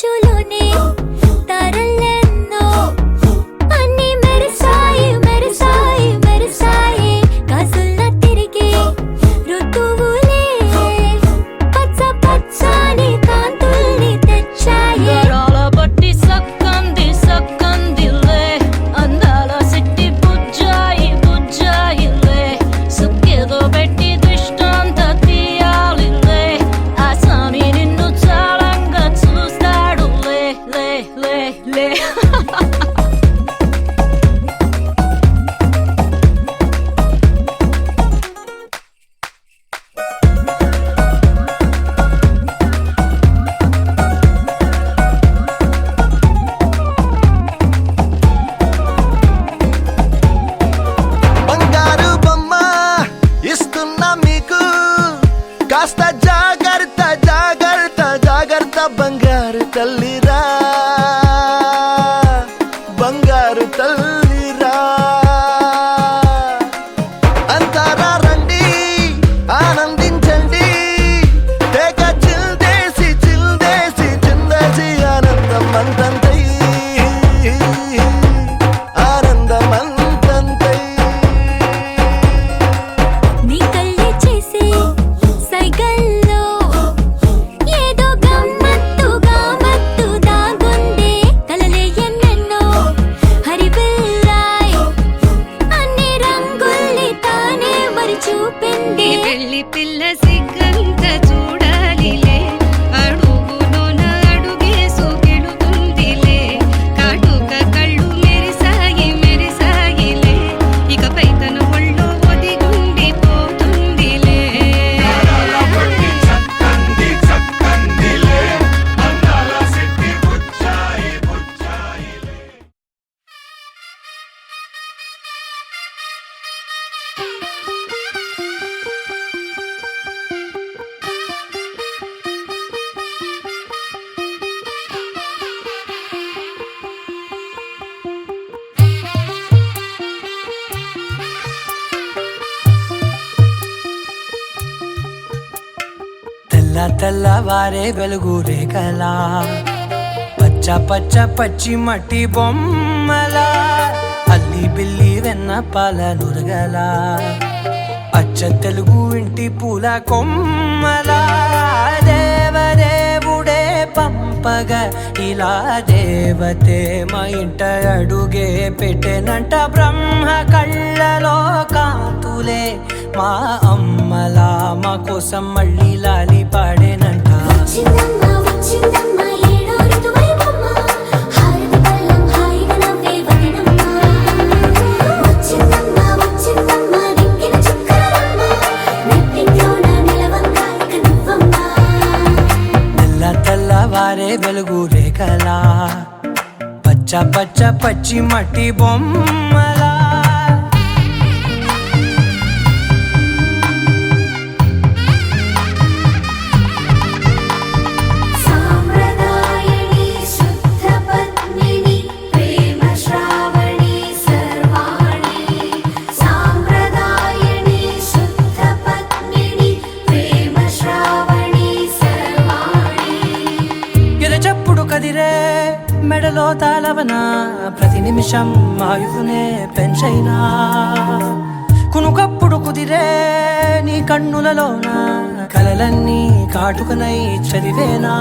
మంచులోనే తారలెన్నో అన్ని మెరిసాయి మెరిసాయి మెరిసాయి కాసుల్లా తిరిగే ఋతువులే పచ్చ పచ్చని కాంతుల్ని తెచ్చాయి గరాల బట్టి సక్కంది సక్కందిలే అందాల సిట్టి బుజ్జాయి బుజ్జాయిలే సుక్కేదో పెట్టి దృష్టాంత తీయాలిలే ఆ స్వామి నిన్ను చాలంగా చూస్తాడు లే లే లే లే బంగారు బొమ్మ ఇస్తున్నా మీకు కాస్త జాగ్రత్త జాగ్రత్త జాగ్రత్త బంగారు తల్లిరా బంగారు తల్లిరా అంతారా రండి ఆనందించండి తెగ చిల్దేసి చిల్దేసి చిందేసి ఆనందం అంతంతై ఆనందం అంతంతై నీ కళ్ళే చేసే సైగల్లో ఏదో గమ్మత్తుగా మత్తు దాగుందే కలలే ఎన్నెన్నో హరివిల్లాయ్ అన్ని రంగుల్ని తానే మరి చూపింది పెళ్లి పిల్ల సిగ్గంత చూడాలిలే అడుగులోన అడుగేసు గెలుతుందిలే కాటుక కళ్ళు మెరిసాయి మెరిసాయిలే ఇకపై తన ఒళ్ళో ఒదిగుండిపోతుందిలే తెల్ల తెల్లవారే వెలుగు రేఖలా పచ్చ పచ్చ పచ్చి మట్టి బొమ్మలా అల్లి బిల్లి వెన్న పాల నురగలా అచ్చ తెలుగు ఇంటి పూల కొమ్మలా దేవదేవుడే పంపగా ఇలా దేవతే మా ఇంట అడుగే పెట్టెనంట బ్రహ్మ కళ్ళలో కాంతులే మా అమ్మలా మా కోసం మళ్ళీ లాలి పాడేనంట వచ్చిందమ్మ వచ్చిందమ్మ ఏడో ఋతువైవమ్మ హారతి పళ్ళం హాయిగా నవ్వే వదనమ్మ వచ్చిందమ్మ వచ్చిందమ్మ దిక్కిన చుక్కలమ్మ నెట్టింట్లోన నిలవంగా ఇక నువ్వమ్మ తెల్ల తెల్లవారే వెలుగు రేఖలా పచ్చ పచ్చ పచ్చి మట్టి బొమ్మలా సాంప్రదాయని శుద్ధ పద్మిని ప్రేమ శ్రావణి సర్వాణి సాంప్రదాయని శుద్ధ పద్మిని ప్రేమ శ్రావణి సర్వాణి ఎరచప్పుడు కదిరే మెడలో తాళవన ప్రతి నిమిషం ఆయువునే పెంచైనా కునుకప్పుడు కుదిరే నీ కన్నులలోన కలలన్నీ కాటుకనై చదివేనా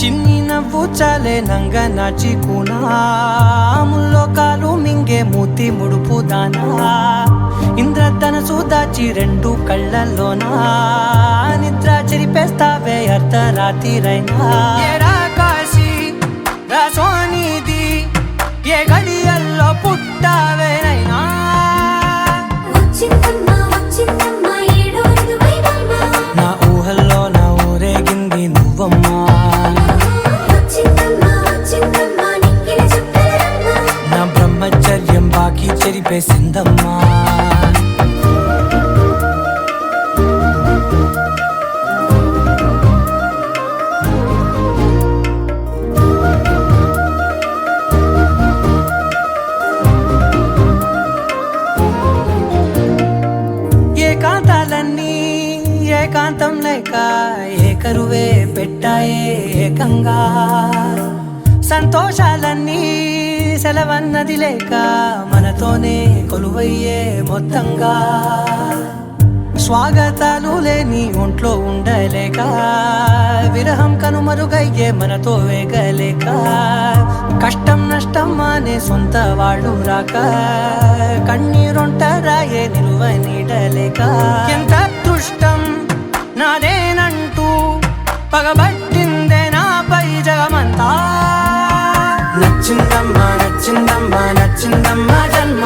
చిన్ని నవ్వు చాలే నంగ నాచి ముల్లోకాలు మింగే మూతి ముడుపు దానా ఇంద్రధనసు దాచి రెండు కళ్ళల్లోనా నిద్ర చెరిపేస్తావే అర్ధరాత్రిరైనా ఏరా కాశీ రా సోనిది ఏ గడియల్లో పుట్టావేనైనా వచ్చిందమ్మ వచ్చిందమ్మ ఏడో ఋతువైవమ్మ నా ఊహల్లో నా ఊరేగింది నువ్వమ్మా వచ్చిందమ్మ వచ్చిందమ్మ నిక్కిన చుక్కలమ్మ నా బ్రహ్మచర్యం బాకీ చెరిపేసిందమ్మా ఏకాంతం లేక ఏకరువే పెట్టాయే ఏకంగా సొంతంగా సంతోషాలన్నీ సెలవన్నది లేక మనతోనే కొలువయ్యే మొత్తంగా స్వాగతాలు లేని ఒంట్లో ఉండలేక విరహం కనుమరుగయ్యే మనతో వేగలేక కష్టం నష్టం అనే సొంత వాళ్ళు రాక కన్నీరొంటరాయే నిలువ నీడలేక ఎంత అదృష్టం నాదేనంటూ పగబట్టిందే నాపై జగమంతా నచ్చిందమ్మా నచ్చిందమ్మా నచ్చిందమ్మా జన్మ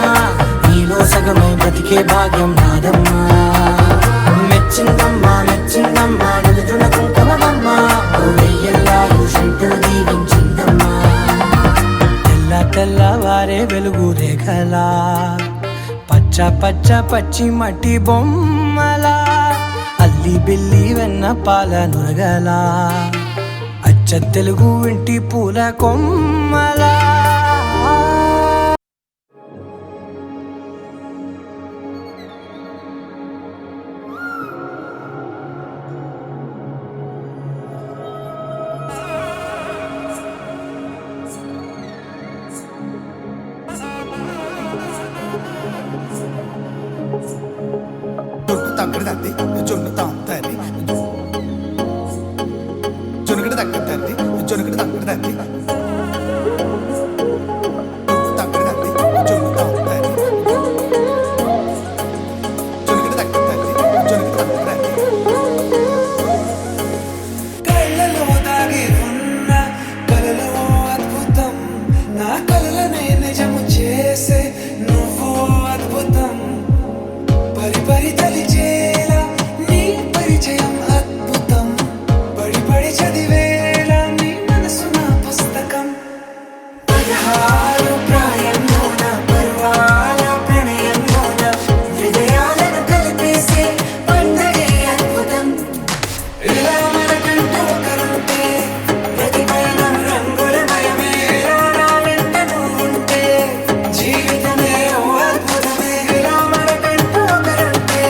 నీలో సగమై బ్రతికే భాగ్యం నాదమ్మా మెచ్చిందమ్మా మెచ్చిందమ్మా నిలుచున్న కుంకుమమ్మా వెయ్యల్లాలు శంకరు దీవించిందమ్మా తెల్ల తెల్లవారే వెలుగు రేఖలా పచ్చ పచ్చ పచ్చి మట్టి బొమ్మలా అల్లి బిల్లి వెన్న పాల నురగలా అచ్చ తెలుగు ఇంటి పూల కొమ్మలా తగ్గడ తద్ది జొన్ను తాంతది జొనుగడ తగ్గడ తద్ది జొనుగడ తగ్గడ తద్ది తగ్గడ తద్ది జొన్ను తాంతది జొనుగడ తగ్గడ తద్ది జొనుగడ తగ్గడ తద్ది కళ్ళలో దాగి ఉన్న కలలో అద్భుతం నా కలలనే నిజము చేసే నువ్వు అద్భుతం పరి పరి తలిచేలా నీ పరిచయం అద్భుతం పడి పడి చదివేలా నీ మనసు నా పుస్తకం 16 ప్రాయంలోన పర్వాల ప్రణయంలోన హృదయాలను కలిపేసే పండగే అద్భుతం ఇలా మనకంటూ ఒకరుంటే ప్రతి పయనం రంగులమయమే ఇలా నా వెంట నువ్వుంటే జీవితమే ఓ అద్భుతమే ఇలా మనకంటూ ఒకరుంటే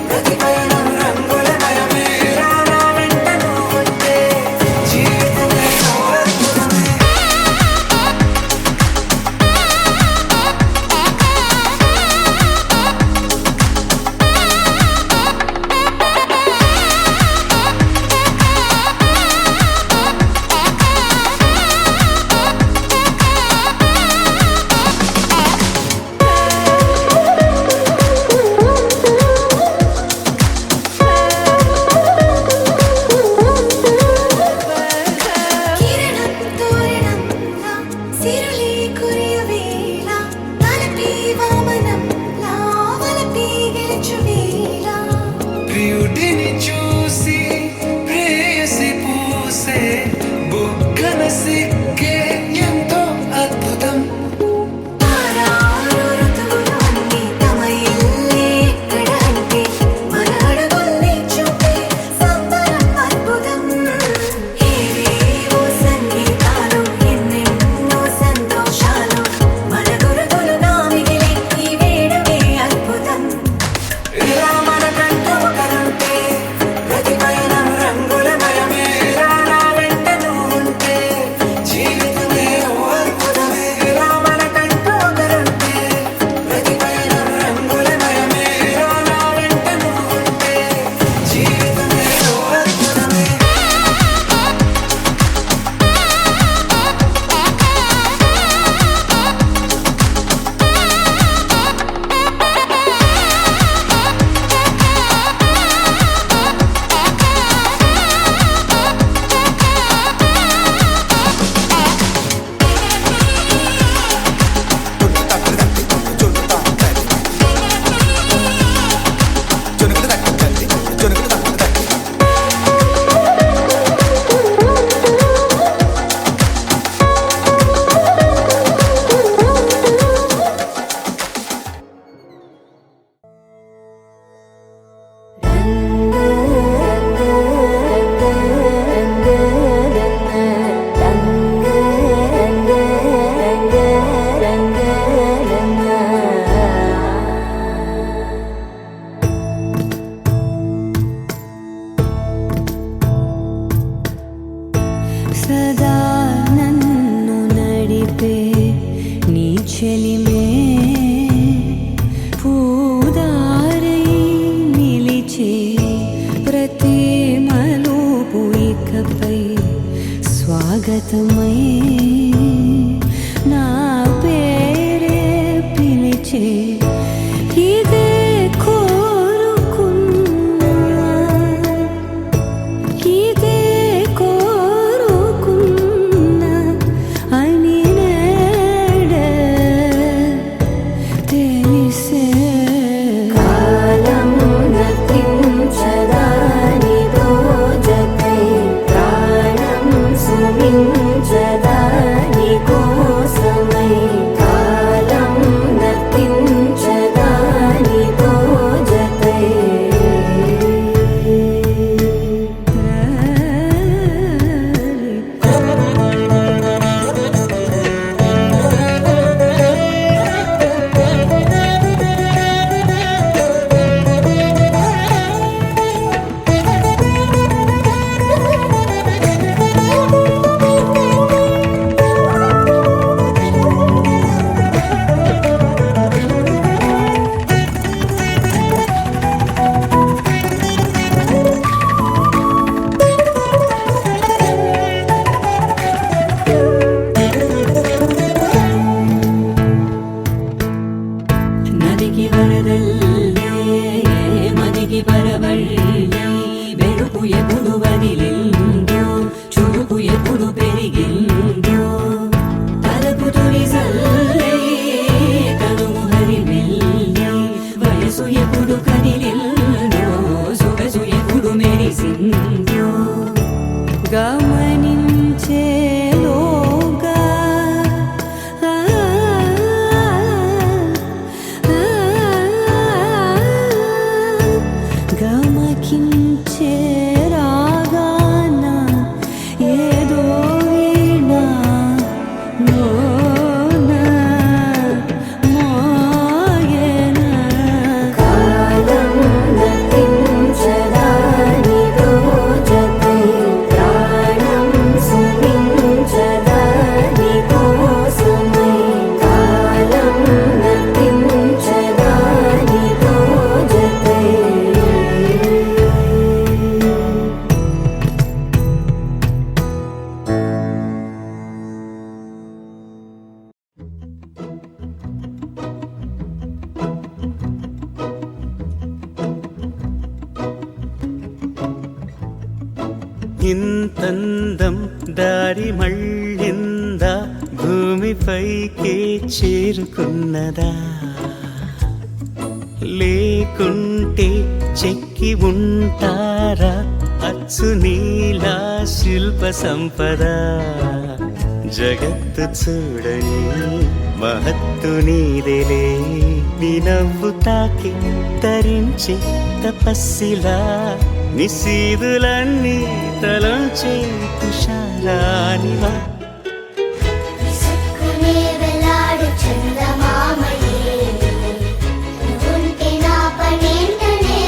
ప్రతి పయనం రంగులమయమే ఇలా నా వెంట నువ్వుంటే జీవితమే ఓ అద్భుతమే కిరణం తోరణంలా సిరులే కురియవేళ తలపి వామనంలా వలపి గెలుచువేళ ప్రియుడిని చూసి ప్రేయసి పూసే బుగ్గన సిగ్గే ఎంతో అద్భుతం తారారు ఋతువులు అన్నీ తమ ఇల్లే ఎక్కడంటే మన అడుగుల్ని చూపే సంబరం అద్భుతం ఏవేవో సంగీతాలు ఎన్నెన్నో సంతోషాలు మన గురుతులుగా మిగిలే ఈ వేడుకే అద్భుతం ఇలా మనకంటూ ఒకరుంటే ప్రతి పయనం రంగులమయమే ఇలా నా వెంట నువ్వుంటే సదా నన్ను నడిపే నీ చెలిమే పూదారై నిలిచే ప్రతి మలుపు ఇకపై స్వాగతమై నా పేరే పిలిచే ఇదే కోరుకున్నా ఇదే కోరుకున్నా అని నేడే తెలిసే కాలం నతించదా నీతో జతై ప్రాణం సుమించదా నీ కోసమై కాలం నతించదా నీతో జతై నదికి వరదల్లే మదికి పరవళ్ళే వెలుపు ఎప్పుడు వదిలిందో చురుకు ఎప్పుడు పెరిగిందో తలపు తొలి సల్లే తనుము హరిమెల్లే వయసు ఎప్పుడు కదిలిందో సొగసు ఎప్పుడు మెరిసిందో గమనించేలోగా గమకించే రాగాన ఏదో వీణా మోన మోయన కాలం నతించదా నీతో జతై ప్రాణం సుమించదా నీ కోసమై కాలం నతించదా నీతో జతై ఇంతందం దారి మళ్ళిందా భూమిపైకే చేరుకున్నదా లేకుంటే చెక్కి ఉంటారా అచ్చు నీలా శిల్ప సంపద జగత్తు చూడని మహత్తు నీదేలే నీ నవ్వు తాకి తరించి తపస్సిలా నిశీదులన్నీ తలంచే తుషారానివా విసుక్కునే వెలాడు చందమామయే నువ్వుంటే నా పనేంటనే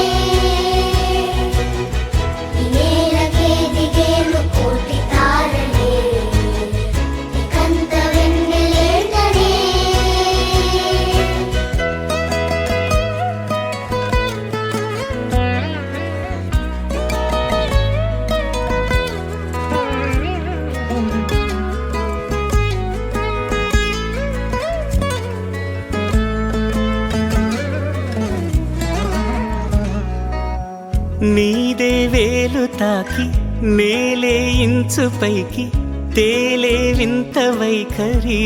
ఈ నేలకే దిగేలు కోటి తారలే నీకంత వెన్నెలేంటనే నీదే వేలు తాకి నేలే ఇంచు పైకి తేలే వింత వైఖరి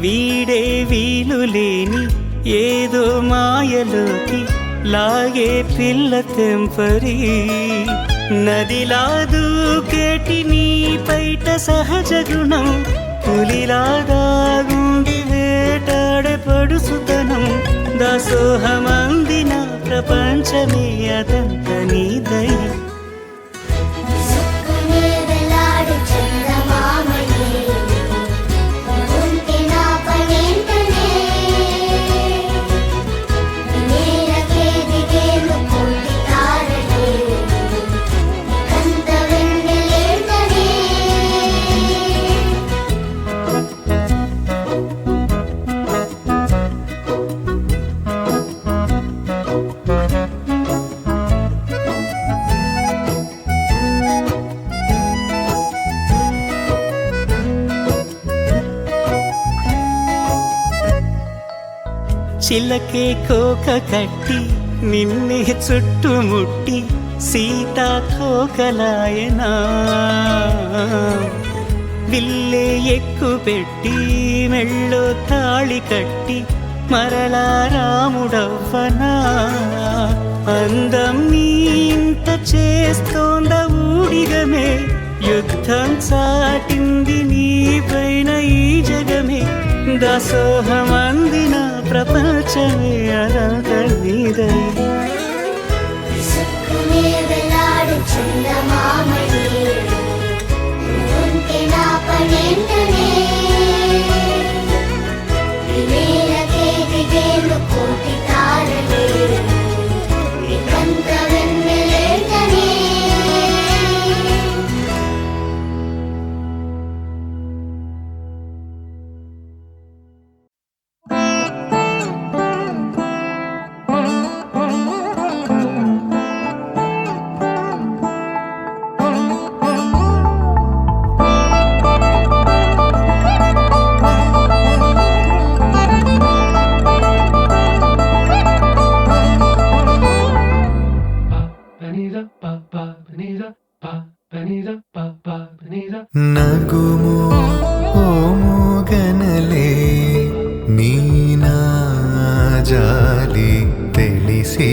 వీడే వీలు లేని ఏదో మాయలోకి లాగే పిల్ల తెంపరి నదిలా దూకేటి నీ పైట సహజ గుణం పులిలాగా గుండి వేటాడే పడుసుతనం దాసోహమందిన ప్రపంచమే అదంత నీ దయ విసుక్కునే వెలాడు చందమామయే నువ్వుంటే నా పనేంటనే ఈ నేలకే దిగేలు కోటి తారలే నీకంత వెన్నెలేంటనే చిలకే కోక కట్టి నిన్నే చుట్టుముట్టి సీతాకోకలాయనా విల్లే ఎక్కు పెట్టి మెళ్ళో తాళి కట్టి మరలా రాముడవ్వనా అందం నీ ఇంత చేస్తోంద ఊడిగమే యుద్ధం చాటింది నీ పైన ఈ జగమే దాసోహమందిన ప్రపంచమే అనంత నీదై విసుక్కునే వేలాడు చందమామయే నువ్వుంటే నా పనేంటనే ఈ నేలకే దిగేను కోటి తారలే నీకంత వెన్నెలేటనే నగుము ఓముగనలే నీనా జాలి తెలిసి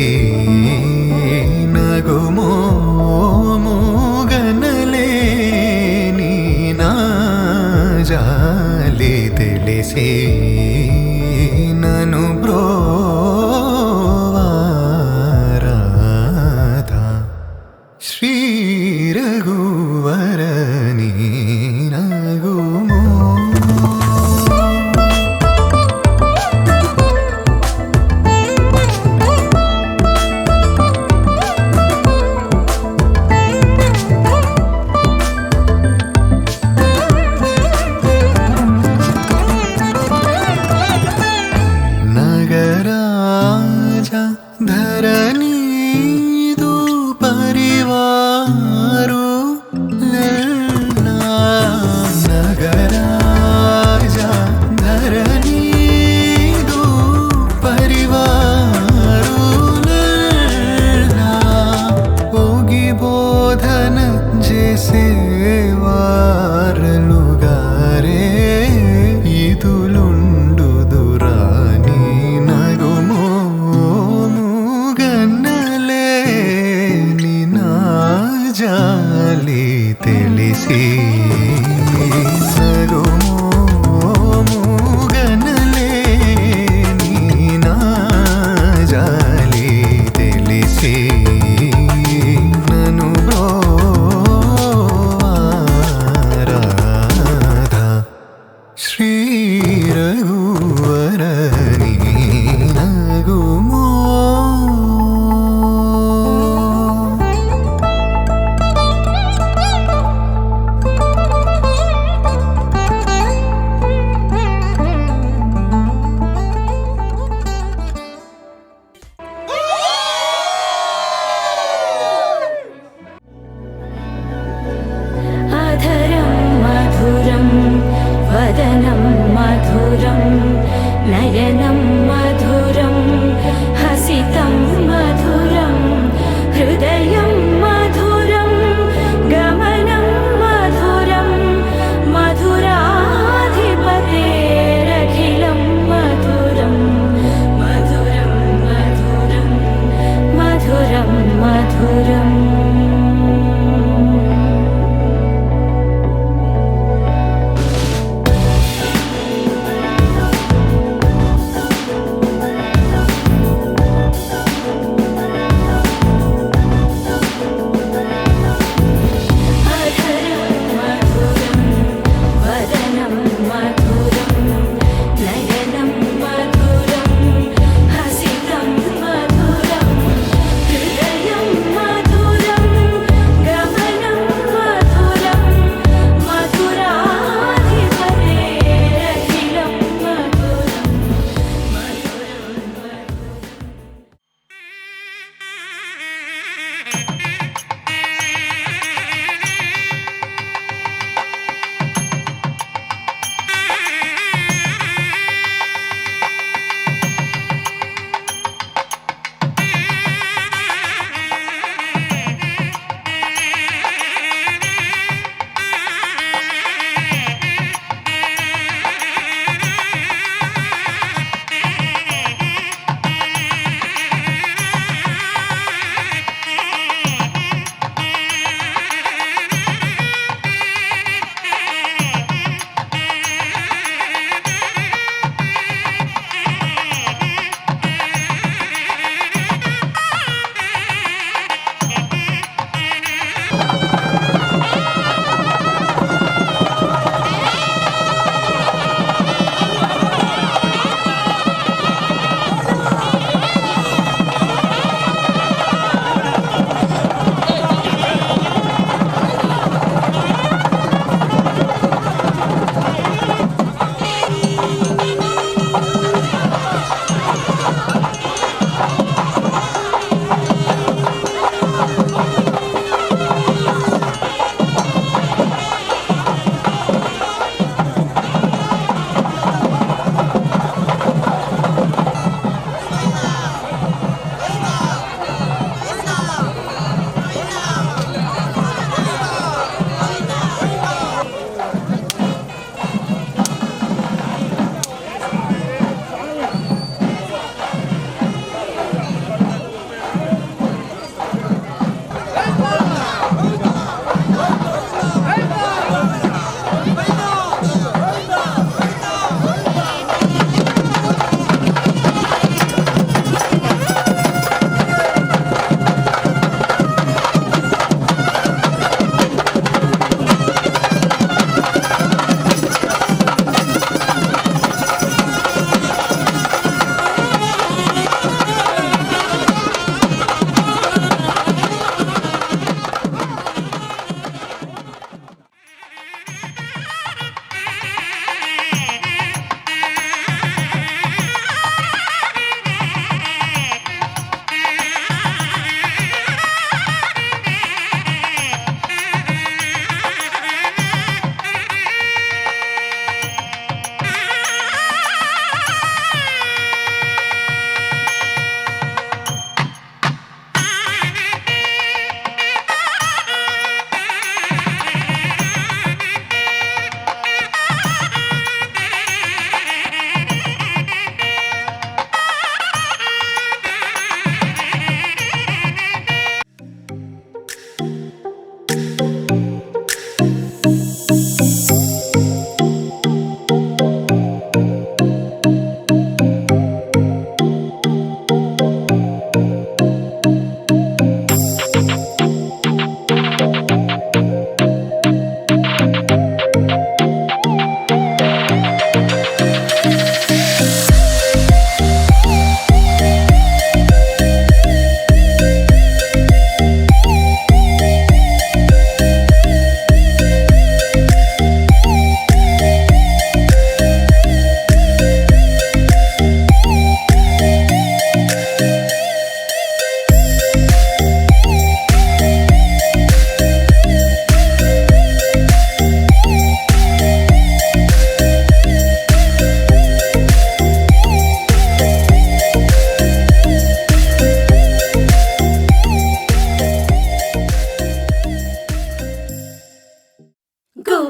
నగుము ఓముగనలే నీనా జాలి తెలిసి నను బ్రోవారాధా శ్రీ రఘువరని నగుమో నగరాజ ధరణీదు పరివారు లల్లా నగరాజ ధరణీదు పరివారు లల్లా ఓగి బోధన చేసేవారలుగారే ఇదులుండు దురాని నగుమో గన్నలే నినా జాలి తెలిసి నగుమో గన్నలే నినా జాలి తెలిసి నను బ్రోవారాధా శ్రీ రఘువరని నగుమో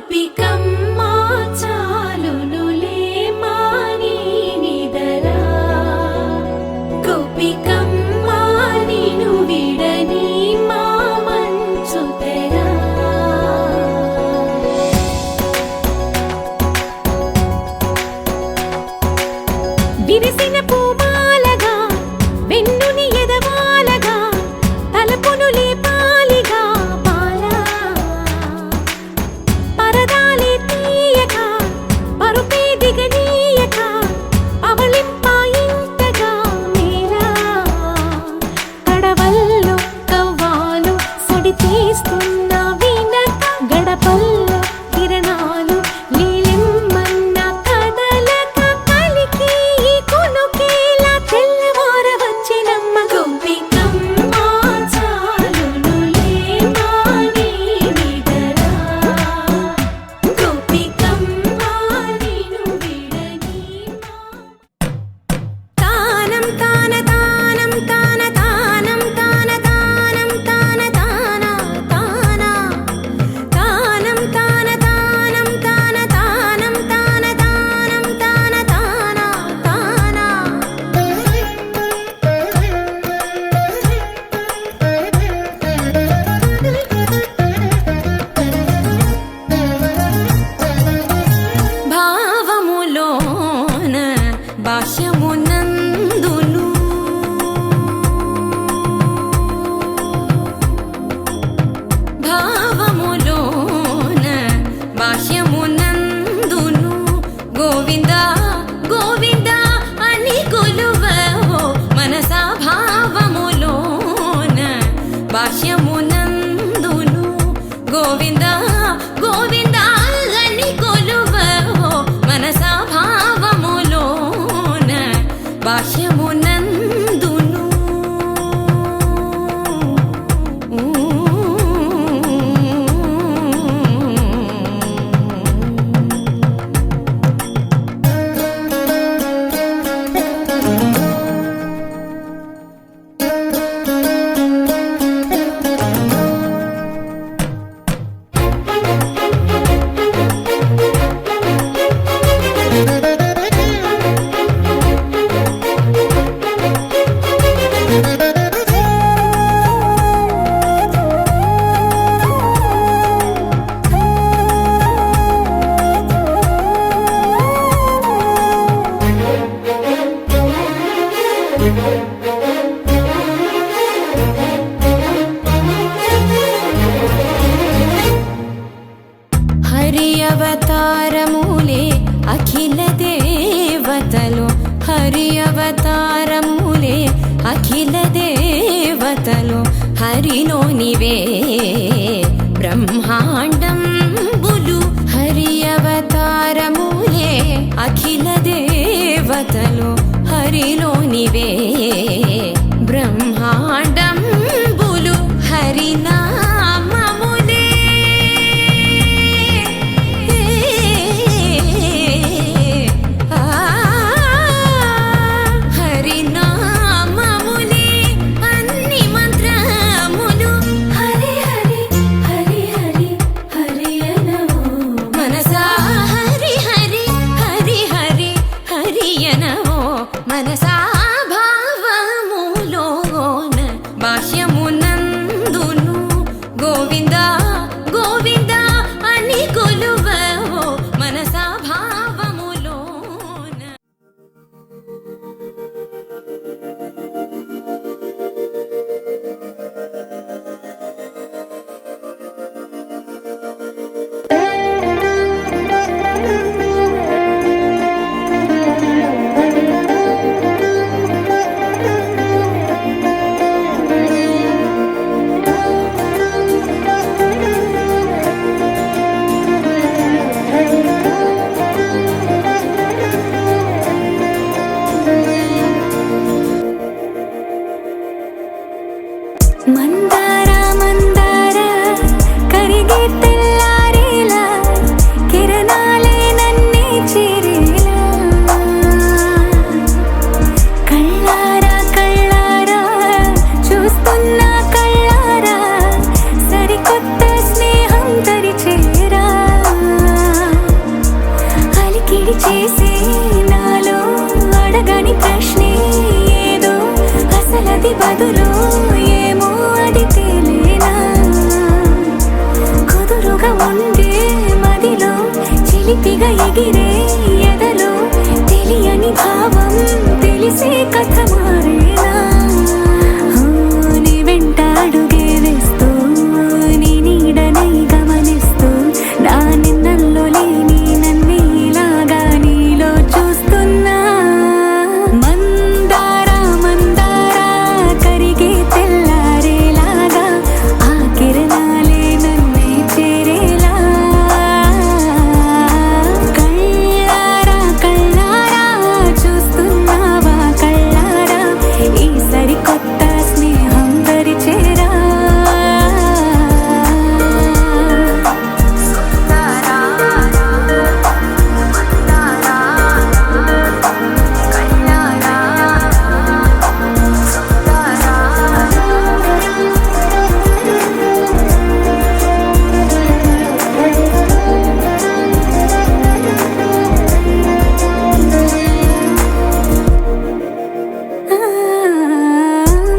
గోపికమ్మా చాలునులే మాని నిదరా గోపికమ్మా నిను విడని మా మంచు తెరా విరిసిన పూమాలగా వెన్నుని ఎదవాలగా తలపును లేపాలిగా పాలా పరదాలే తీయక పరుపే దిగనీయక పవళింపాయింతగా మేరా కడవల్లో కవ్వాలు సడి చేస్తున్న వినక గడపల్లో కిరణాలు లీలిమ్మన్న కదలక కలికి కొనుకేలా తెల్లవార వచ్చినమ్మ గోపికమ్మా చాలునులే మాని నిదరా గోపికమ్మా నిను విడని తానం తాన తానం తాన తానం తాన తానం తాన తాన తాన తానం తాన తానం తాన తానం తాన తానం తాన తాన భావములోన భాష్యమునందును భావములోన భాష్యమునందును గోవింద గోవింద అని కొలువవో మనసా భావములోన భాష్యమునందును గోవింద గోవింద అని కొలువవో మనసా భావములోన భాష్యమునందును హరి అవతారములే అఖిల దేవతలు హరి అవతారములే అఖిల దేవతలు హరిలోనివే బ్రహ్మాండంబులు హరి అవతారములే అఖిల దేవతలు హరిలోనివే బ్రహ్మాండంబులు హరినామములే హరినామములే అన్ని మంత్రములు హరి హరి హరి హరి హరి అనవో మనసా హరి హరి హరి హరి హరి అనవో మనసా భావములోన భాష్యమునందును గోవింద గోవింద అని కొలువవో మనసా భావములోన చిలిపిగా ఎగిరే ఎదలో తెలియని భావం తెలిసే కథ మారేనా నీ వెంట అడుగే వేస్తూ నీ నీడనై గమనిస్తూ నా నిన్నల్లో లేని నన్నే ఇలాగా నీలో చూస్తున్నా మందారా మందారా కరిగే తెల్లారేలాగా ఆ కిరణాలే నన్నే చేరేలా కళ్ళారా కళ్ళారా చూస్తున్నావా కళ్ళారా ఈ సరికొత్త స్నేహం దరిచేరా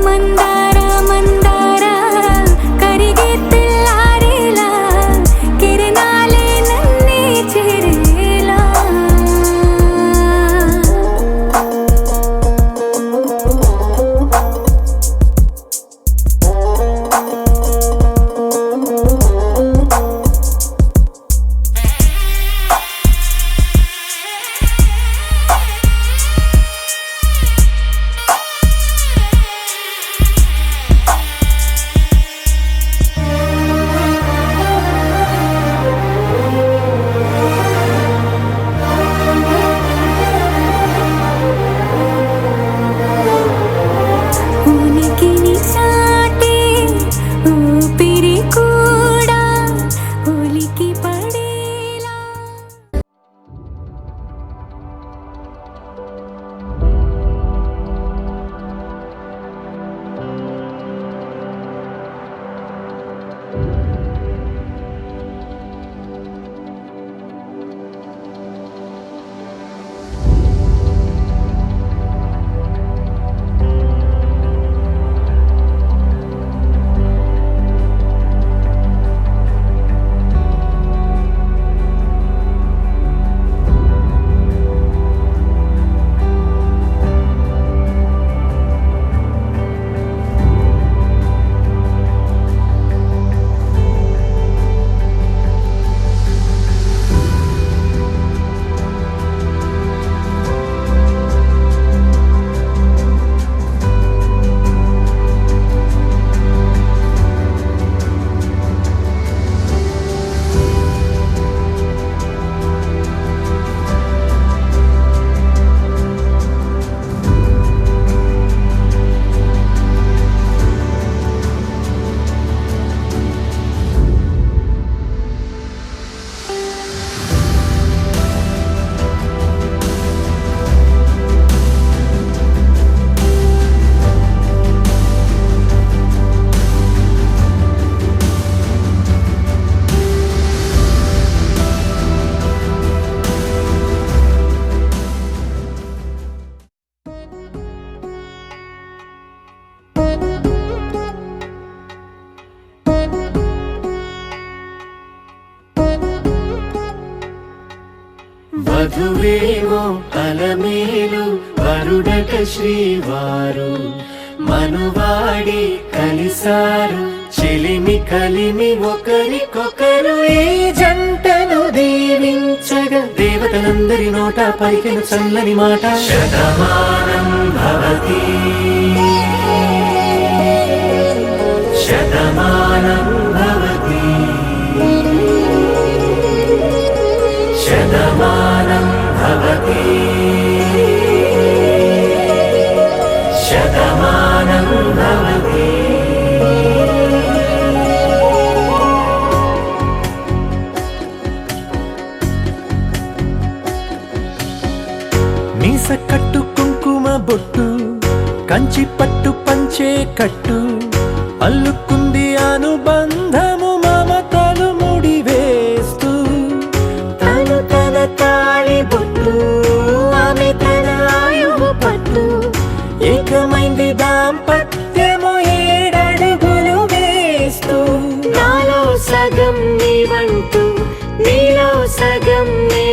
మందారా మందారా కరిగే తెల్లారేలా కిరణాలే నన్నే చేరేలా ఉనికిని చాటే ఊపిరి కూడా ఉలికి పడేలా వధువేమో అలమేలు వరుడట శ్రీవారు మనువాడి కలిసారు చెలిమి కలిమి ఒకరికొకరు ఈ జంటను దీవించగా దేవతలందరి నోట పలికిన చల్లని మాట శతమానం భవతి శతమానం భవతి శతమానం భవతి శతమానం భవతి మీస కట్టు కుంకుమ బొట్టు కంచి పట్టు పంచే కట్టు అల్లుకుంది అనుబంధము మమతలు ముడివేస్తూ తను తన తాళి బొట్టు ఆమె తన ఆయువు పట్టు ఏకమైంది దాంపత్యము 7 అడుగులు వేస్తూ నాలో సగం నీవంటూ నీలో సగం నే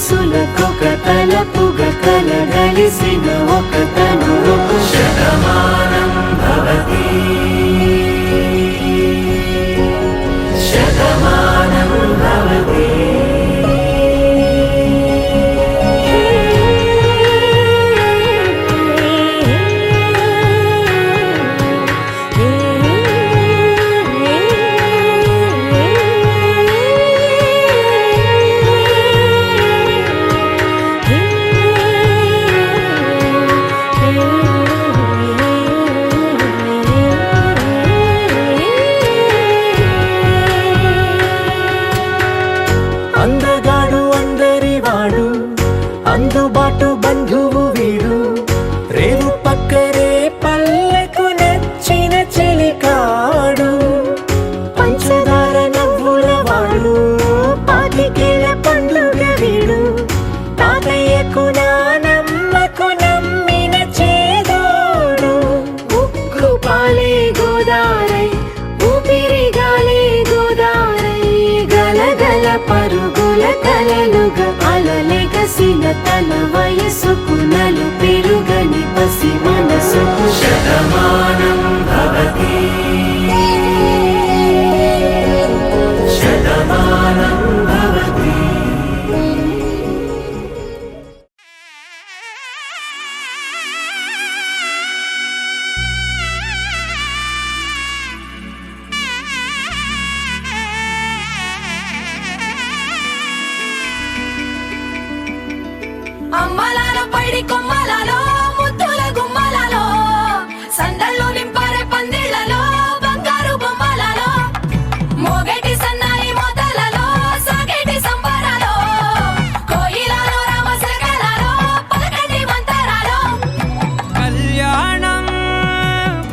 మనసులకొక తలపుగా కలగలిసిన ఒక తను శతమానం భవతి శతమానం భవతి అందగాడు అందరివాడు అందుబాటు బంధువు వీడు రేవు పక్కరే పల్లెకు నచ్చిన చెలికాడు పంచదార నవ్వుల వాడు పాతికేల పండుగ వీడు తాతయ్యకు నానమ్మకు నమ్మిన చేదోడు ఉక్కు పాలే గోదారై ఊపిరి గాలే గోదారై గలగల పరుగుల కలలుగా అలలెగసిన తన వయసుకు నలు పెరుగని పసి మనసుకు శతమానం భవతి శతమానం భవతి అమ్మలాలో పైడి కొమ్మలలో ముద్దుల గుమ్మలలో సందళ్ళు నింపారే పందిళ్లలో బంగారు బొమ్మలలో మోగేటి సన్నాయి మోతలలో సాగేటి సంబరాలో కోయిలలో రామశకలలో పలకటి మంతరాలో కళ్యాణం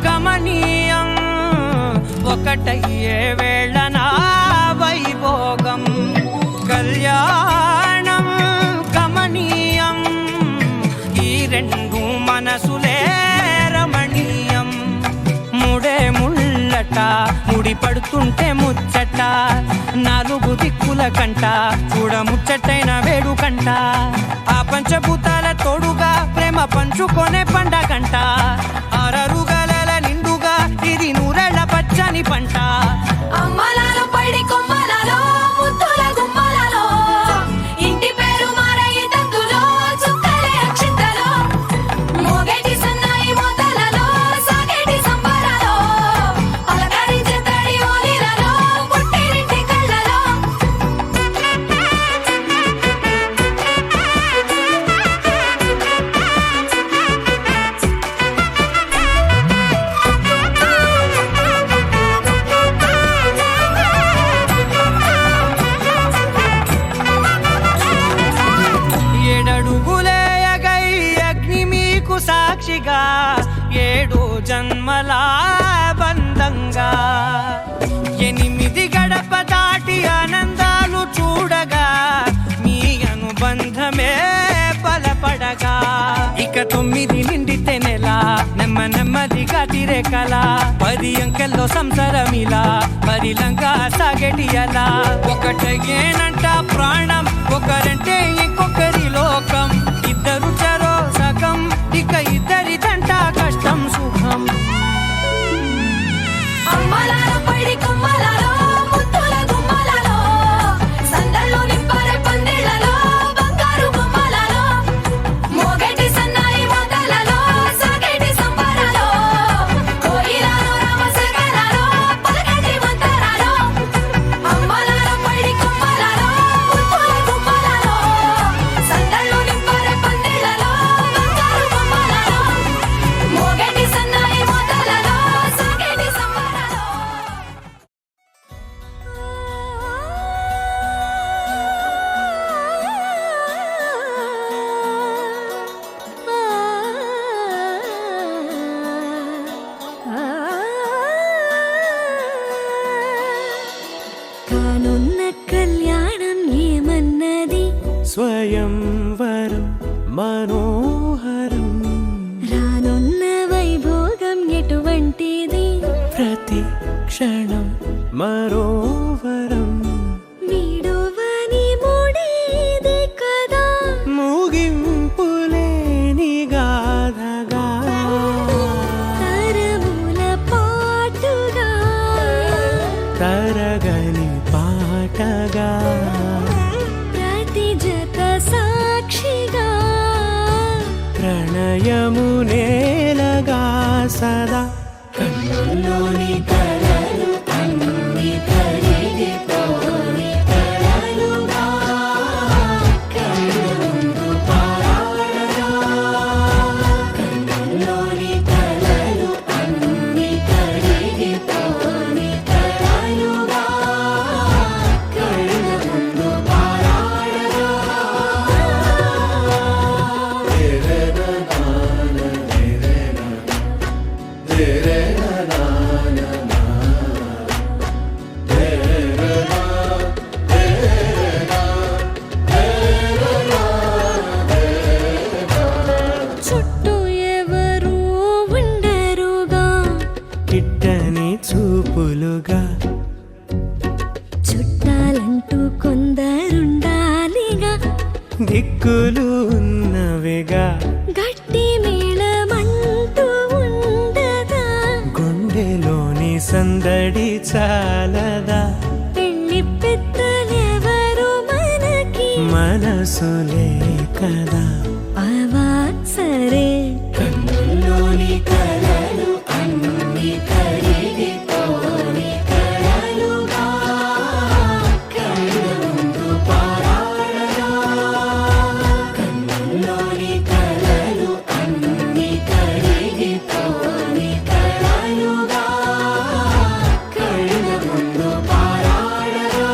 గమనీయం ఒకటయ్యే వేళ నా వైభోగం కళ్యాణం గమనీయం ఈ రెండు మనసులే రమణీయం ముడే ముళ్ళట ముడి పడుతుంటే ముచ్చట నాలుగు దిక్కుల కంట చూడ ముచ్చటైన వేడుకంట ఆ పంచభూతాల తోడుగా ప్రేమ పంచుకొనే పండగంట అరరుగల నిండుగా ఇది నూరెళ్ళ పచ్చని పంట అమ్మలాలో పైడి కొమ్మలలో ముద్దుల గుమ్మలలో ఇంటి పేరు మారయి తందులో చుక్కలే అక్షింతలో మోగేటి సన్నాయి మోతలలో సాగేటి సంబరాలో పలకరించే తడి ఓలిలలో పుట్టినింటి కళ్ళలో ఏడడుగులే ఎగై అగ్ని మీకు సాక్షిగా ఏడు జన్మల బంధంగా 8 గడప దాటి ఆనందాలు చూడగా మీ అనుబంధమే బలపడగా ఇక 9 నిండితే నెల నెమ్మదిగా తిరేకల 10 అంకెల్లో సంసారమిలా పరిలంగా సాగేటి అలా ఒకటేనంట ప్రాణం ఒకరంటే ఇంకొకరి లోకం ఇద్దరు చరో సగం ఇక ఇద్దరిదంట కష్టం సుఖం అమ్మలాలో పైడి కొమ్మలలో ముద్దుల గుమ్మలలో సందళ్ళు నింపారే పందిళ్లలో బంగారు బొమ్మలలో మోగేటి సన్నాయి మోతలలో సాగేటి సంబరాలో కోయిలలో రామశకలలో పలకటి మంతరాలో అమ్మలాలో పైడి కొమ్మలలో ముద్దుల గుమ్మలలో సందళ్ళు నింపారే పందిళ్లలో బంగారు బొమ్మలలో మోగేటి సన్నాయి మోతలలో సాగేటి సంబరాలో కానున్న కళ్యాణం ఏమన్నది స్వయంవరం మనోహరం రానున్న వైభోగం ఎటువంటిది ప్రతి క్షణం మరో వరం వీడువని మూడేది కదా తరగని పాటగా ప్రతి జత సాక్షిగా ప్రణయము నేలగా సదా కన్నుల్లోని కలలు అన్ని కరిగిపోని కలలుగా కళ్ళు ముందు పారాడగా కన్నుల్లోని కలలు అన్ని కరిగిపోని కలలుగా కళ్ళు ముందు పారాడగా చుట్టూ ఎవరు ఉండరుగా కిట్టని చూపులుగా చుట్టాలంటూ కొందరుండాలిగా దిక్కులు ఉన్నవిగా గట్టి మేళమంటూ ఉండగా గుండెలోని సందడి చాలదా పెళ్లి పెద్దలెవరు మనకి మనసులే కదా అవా సరే కన్నుల్లోని కలలు అన్ని కరిగిపోని కలలుగా కళ్ళు ముందు పారాడగా కన్నుల్లోని కలలు అన్ని కరిగిపోని కలలుగా కళ్ళు ముందు పారాడగా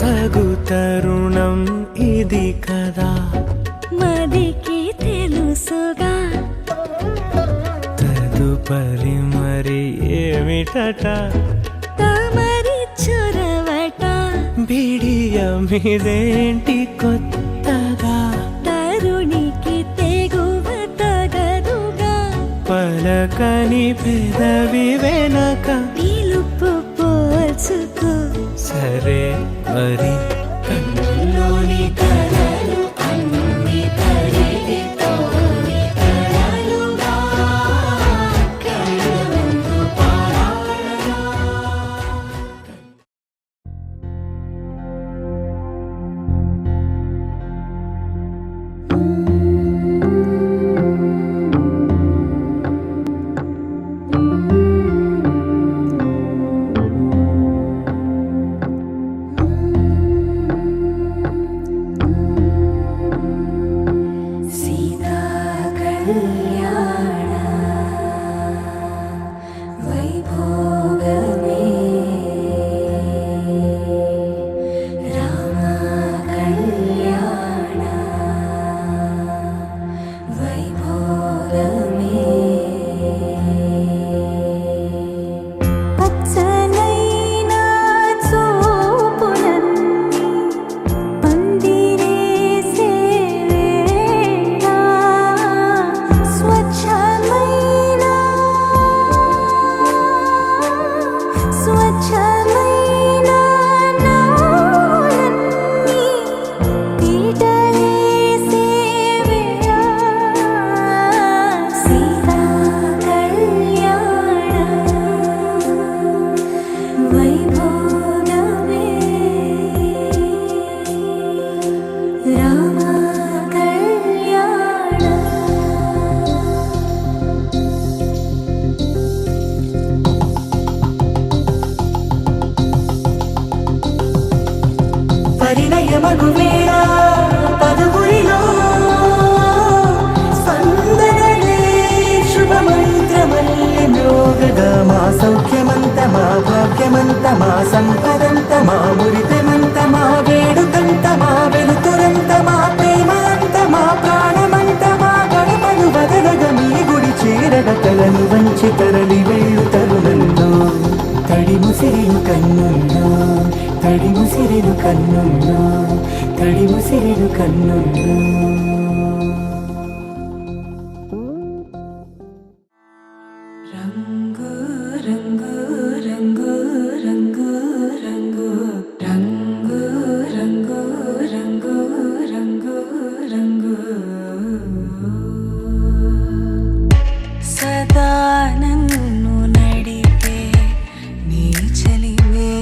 తగు తరుణం ఇది కదా మదికి తెలుసుగా తదుపరి మరి ఏమిటట తమరి చొరవట బిడియమిదేంటి కొత్తగా తరుణికి తెగువ తగదుగా పలకని పెదవి వెనక పిలుపు పోల్చుకో సరే మరి కన్నుల్లోని కలలు అన్ని కరిగిపోని కలలుగా కళ్ళు ముందు పారాడగా పరిణయమగువేళ పదుగురిలో స్పందనలే శుభమంత్రమల్లి మ్రోగగా మా సౌఖ్యమంత మా భాగ్యమంత మా సంపదంత మా మురితమంత మా వేడుకంత మా వెలుతురంత మా ప్రేమంత మా ప్రాణమంత మా గడపను వదలగ మీ గుడి చేరగ తలను వంచి తరలి వెళ్ళు తరుణంలో తడి ముసిరిను కన్నుల్లో తడి ముసిరిను కన్నుల్లో తడి ముసిరిను కన్నుల్లో రంగు రంగు రంగు రంగు రంగు రంగు రంగు రంగు రంగు రంగు సదా నన్ను నడిపే నీ చలివే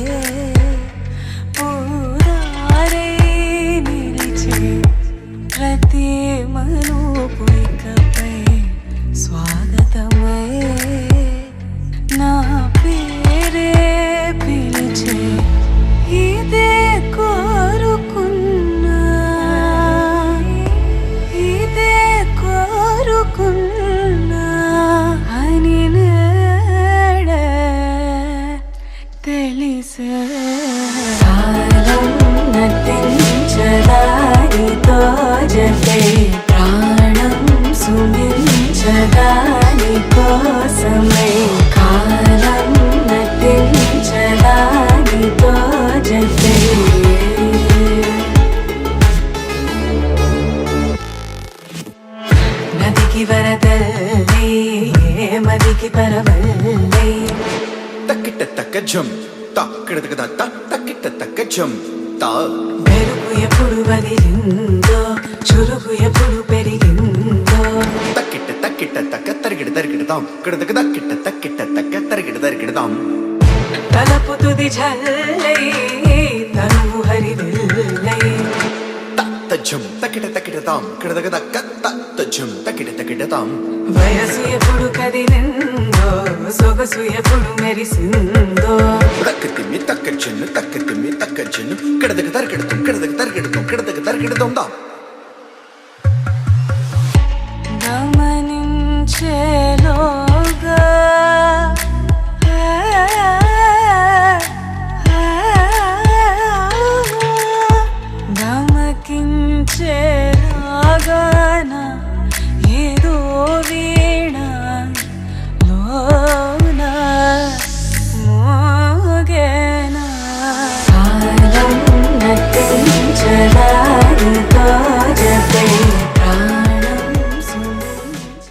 పూరారే నిలిచే ప్రతి మలుపు ఇకపై స్వాగతమై నా పేరే పిలిచే ఇదే కోరుకున్నా ఇదే కోరుకున్నా అని నేడే తెలిసే కాలం నటించదానితో జతే ప్రాణం సుమించదాని కోసమై కాలం నటించదానితో జతే నదికి వరదల్లి మదికి పరవల్లి తక్కిట తక్క జం తక్కిడ తక్కిట తక్క జం తా మెరుపు ఎప్పుడు వదిలిందో చురుకు ఎప్పుడు పెరిగిందో తక్కిట తక్క తరిగిడదాం కిడదక తక్కిట తక్క తరిగిడదాం తలపు తుది జల్లై తనువు హరివిల్లై తజ్జం తక్కిడదాం కిడదక తజ్జం తక్కిడదాం వయసు ఎప్పుడు కదిలిందో సొగసు ఎప్పుడు మెరిసిందో తక్కతిమ్మి తక్కజ్జను కిడదక తరిగిడదాం దా గమనించేలోగా గమకించేలాగాన ఏదో వీణ లోన మోగేనా కాలం నటించదానితో జతే ప్రాణం సుమించ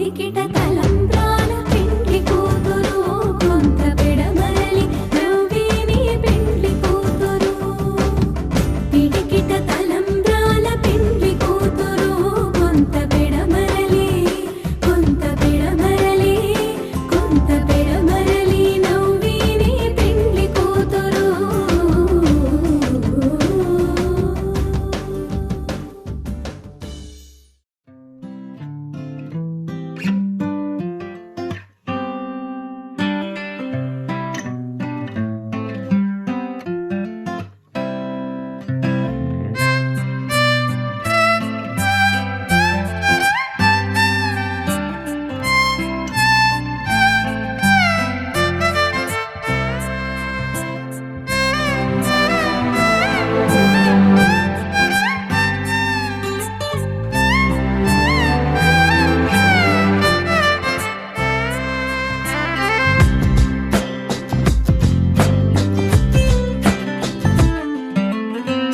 పిడికిట తలంబ్రాల పెండ్లి కూతురు కొంత పెడమరలి నవ్వేని పెండ్లి కూతురు పిడికిట తలంబ్రాల పెండ్లి కూతురు కొంత పెడమరలి కొంత పెడమరలి కొంత పెడమరలి నవ్వేని పెండ్లి కూతురు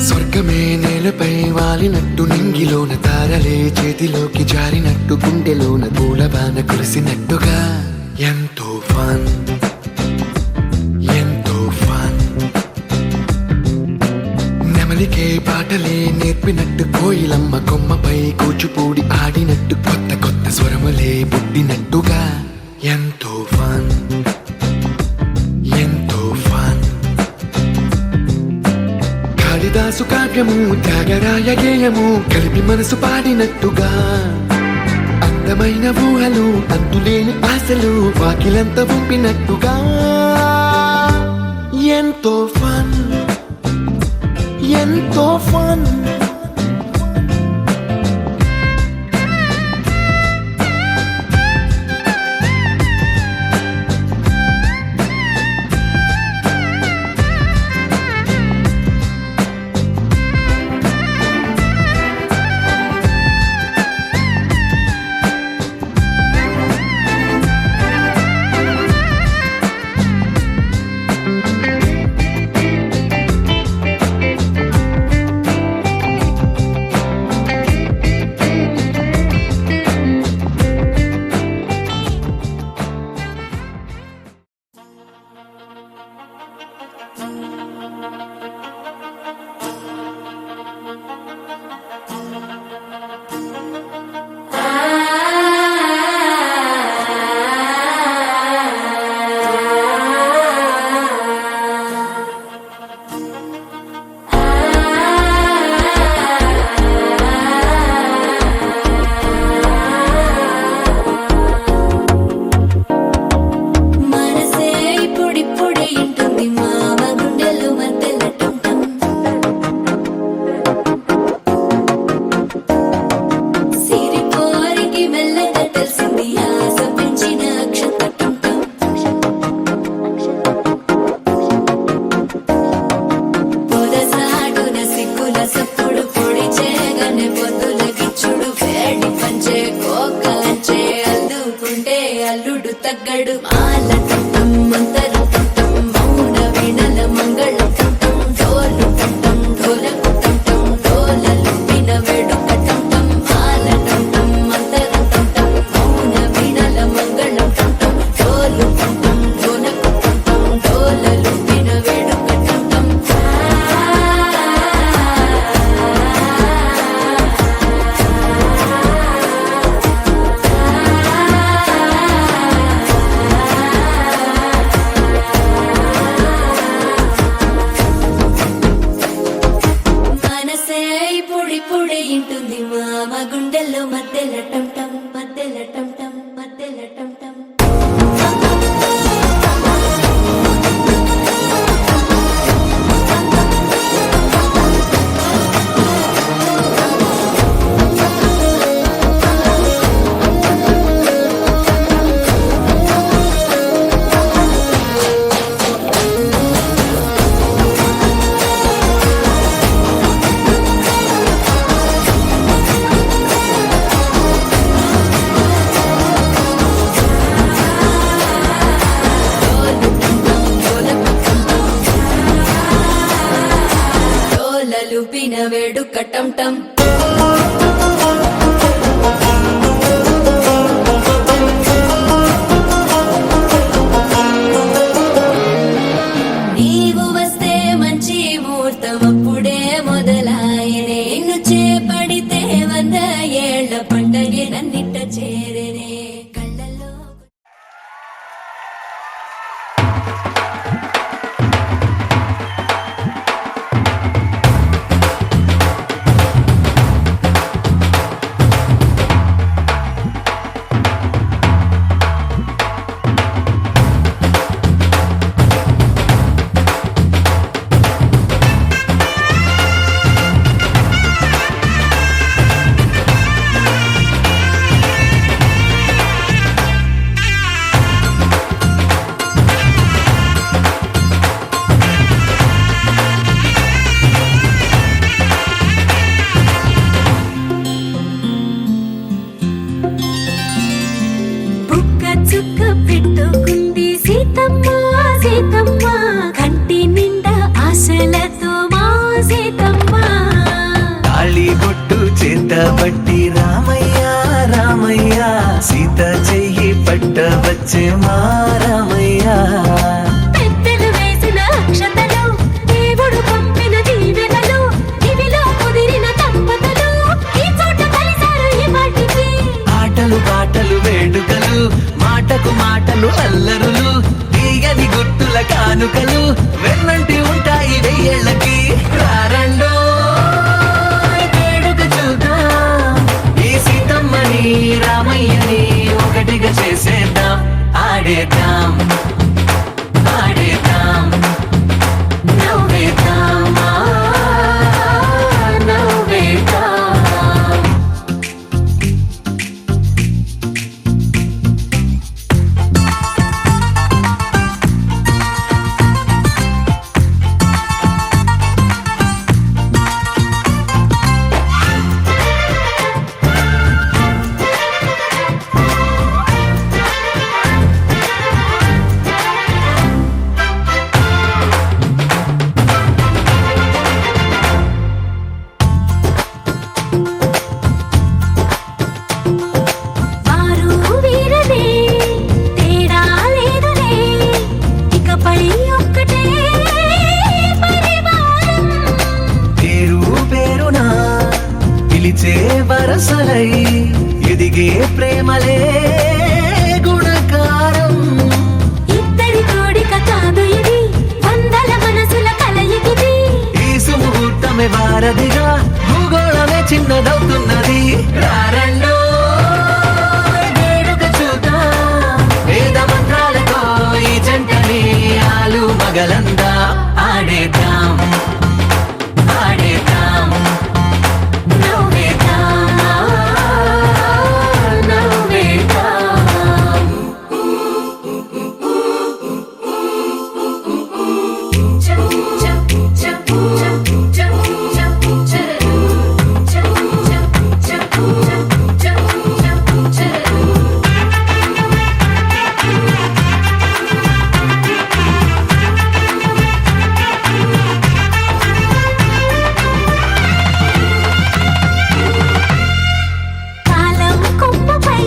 స్వర్గమే నేలపై వాలినట్టు నింగిలోన తారలే చేతిలోకి జారినట్టు గుండెలోన పూలబాన కురిసినట్టుగా ఎంతో ఫన్ ఎంతో ఫన్ నెమలికే పాటలే నేర్పినట్టు కోయిలమ్మ కొమ్మపై కూచిపూడి ఆడినట్టు కొత్త కొత్త స్వరములే పుట్టినట్టుగా ఎంతో ఫన్ ఎంతో ఫన్ కాళిదాసు కావ్యము త్యాగరాయ గేయము కలిపి మనసు పాడినట్టుగా అందమైన ఊహలు అంతులేని ఆశలు వాకిలంత పంపినట్టుగా ఎంతో ఫన్ ఎంతో ఫన్ అల్లుడు తగ్గడు మాల టంటం మంతర టంటం మౌన వీణల మంగళ టంటం డోలు టంటం ఢోలకు టంటం డోలలు విన వేడుక టంటం మాల టంటం మంతర టంటం మౌన వీణల మంగళ టంటం డోలు టంటం ఢోలకు టంటం డోలలు విన వేడుక టంటం ఇంటుంది మామ గుండెల్లో మధ్యల టంటం మధ్యల టంటం మధ్యల టంటం లూపిన వేడుక టంటం చుక్క పెట్టుకుంది సీతమ్మ సీతమ్మ కంటి నిండా ఆశలతో మా సీతమ్మ తాళి బొట్టు చేత బట్టి రామయ్య రామయ్య సీత చెయ్యి పట్ట వచ్చే మా రామయ్య పెద్దలు వేసిన అక్షతలు దేవుడు పంపిన దీవెనలు ఇవిలో కుదిరిన దంపతులు ఈ చోట కలిసారు ఈ వాటికి ఆటలు పాటలు వేడుకలు మాటకు మాటలు అల్లరులు తీయని గుర్తుల కానుకలు వెన్నంటి ఉంటాయి వెయ్యేళ్ళకి రారండో వేడుక చూద్దాం ఈ సీతమ్మని రామయ్యని ఒకటిగా చేసేద్దాం ఆడేద్దాం ఆడేద్దాం నవ్వేద్దాం నవ్వేద్దాం వారు వీరనే తేడా లేదులే ఇకపై ఒక్కటే పరివారం పేరు పేరునా పిలిచే వరసలై ఎదిగే ప్రేమలే గుణకారం ఇద్దరి కోడిక కాదు ఇది వందల మనసుల కలయికిది ఈ సుముహూర్తమే వారధిగా భూగోళమే చిన్నదవుతున్నది రారండో వేడుక చూద్దాం వేద మంత్రాలతో ఈ జంటని ఆలు మగలందా ఆడేద్దాం ఆడేద్దాం నవ్వేద్దాం నవ్వేద్దాం కాలం కొమ్మపై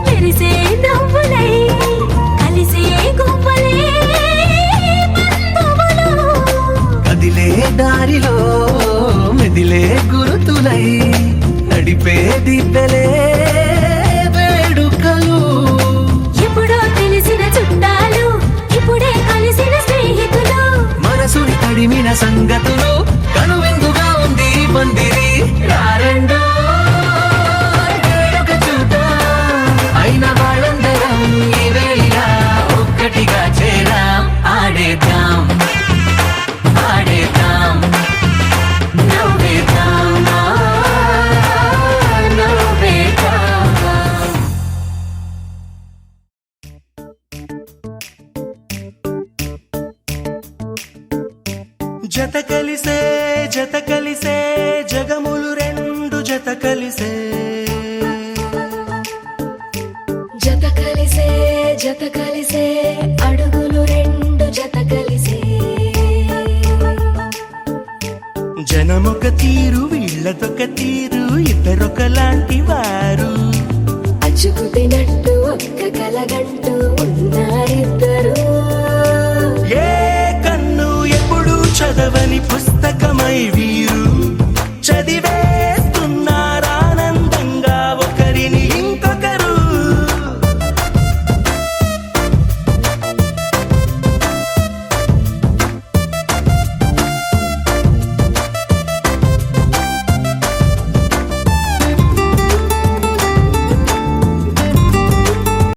మెరిసే నవ్వులై కలిసే గువ్వలే బంధువులు కదిలే దారిలో మెదిలే గురుతులై నడిపే దిబ్బెలే వేడుకలు ఎప్పుడో తెలిసిన చుట్టాలు ఇప్పుడే కలిసిన స్నేహితులు మనసుని తడిమిన సంగతులు కనువిందుగా ఉంది ఈ పందిరి రారండో వేడుక చూద్దాం అయిన వాళ్ళందరం ఈ వేళ ఒక్కటిగా చేరాం ఆడేద్దాం ఆడేద్దాం నవ్వేద్దాం నవ్వేద్దాం జత కలిసే జగములు రెండు జత కలిసే జత కలిసే అడుగులు రెండు జత కలిసే జనమొక తీరు వీళ్ళదొక తీరు ఇద్దరొకలాంటి వారు అచ్చుకు తినట్టు ఒక్క కలగంటూ ఉన్నారిద్దరు ఏ కన్ను ఎప్పుడు చదవని పుస్తకమై వీరు